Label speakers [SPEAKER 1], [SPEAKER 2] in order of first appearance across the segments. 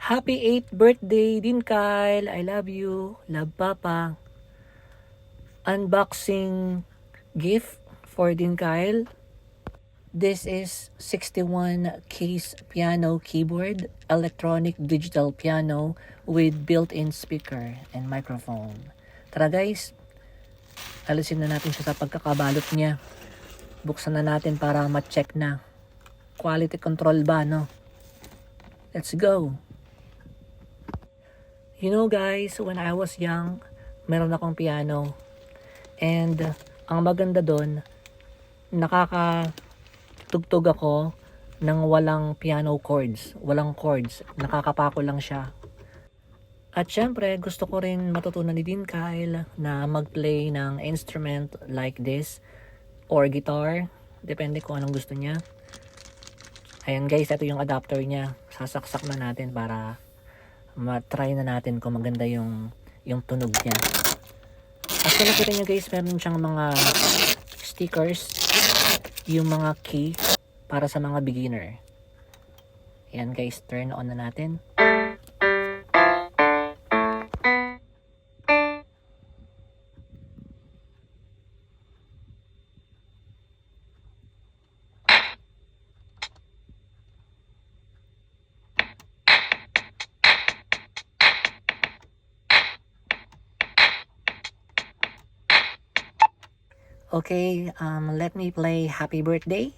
[SPEAKER 1] Happy 8th birthday din, Kyle. I love you. Love, Papa. Unboxing gift for din, Kyle. This is 61 case piano keyboard, electronic digital piano with built-in speaker and microphone. Tara guys, alisin na natin siya sa pagkakabalot niya. Buksan na natin para ma-check na. Quality control ba, no? Let's go! You know guys, when I was young, meron akong piano. And ang maganda doon, nakakatugtog ako ng walang piano chords. Walang chords. Nakakapako lang siya. At syempre, gusto ko rin matutunan ni Din Kyle na mag-play ng instrument like this or guitar. Depende kung anong gusto niya. Ayan guys, ito yung adapter niya. Sasaksak na natin para matry na natin kung maganda yung tunog niya. At kung nakita nyo guys, meron siyang mga stickers, yung mga key para sa mga beginner. Ayan guys, turn on na natin. Okay, let me play Happy Birthday.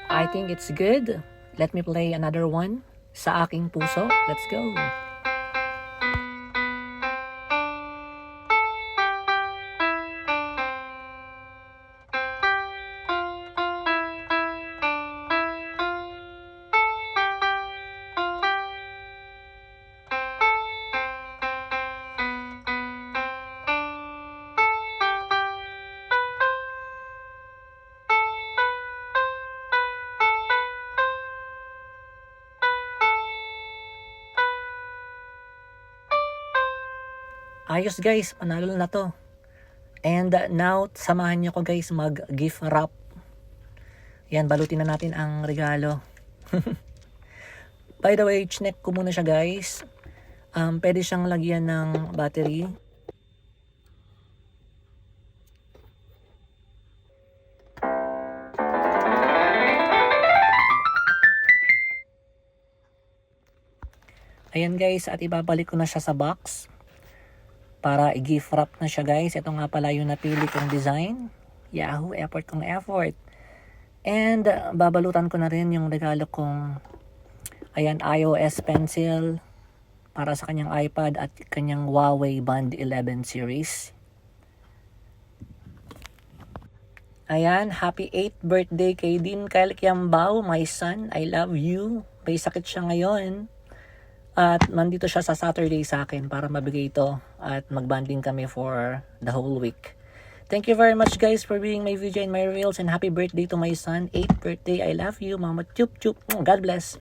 [SPEAKER 1] I think it's good. Let me play another one. Sa Aking Puso. Let's go. Ayos guys, panalo na to. And now, samahan niyo ko guys mag-gift wrap. Yan, balutin na natin ang regalo. By the way, chinek ko muna siya guys. Pwede siyang lagyan ng battery. Ayan guys, at ibabalik ko na siya sa box. Para i-gift wrap na siya guys. Ito nga pala yung napili kong design. Yahoo, effort kong effort. And babalutan ko na rin yung regalo kong ayan, iOS pencil para sa kanyang iPad at kanyang Huawei Band 11 series. Ayan, happy 8th birthday kay Din Kyle Kiambao, my son. I love you. May sakit siya ngayon. At nandito siya sa Saturday sa akin para mabigay ito at magbanding kami for the whole week. Thank you very much guys for being my video and my reels, and happy birthday to my son. 8th birthday. I love you, Mama Chup Chup. God bless.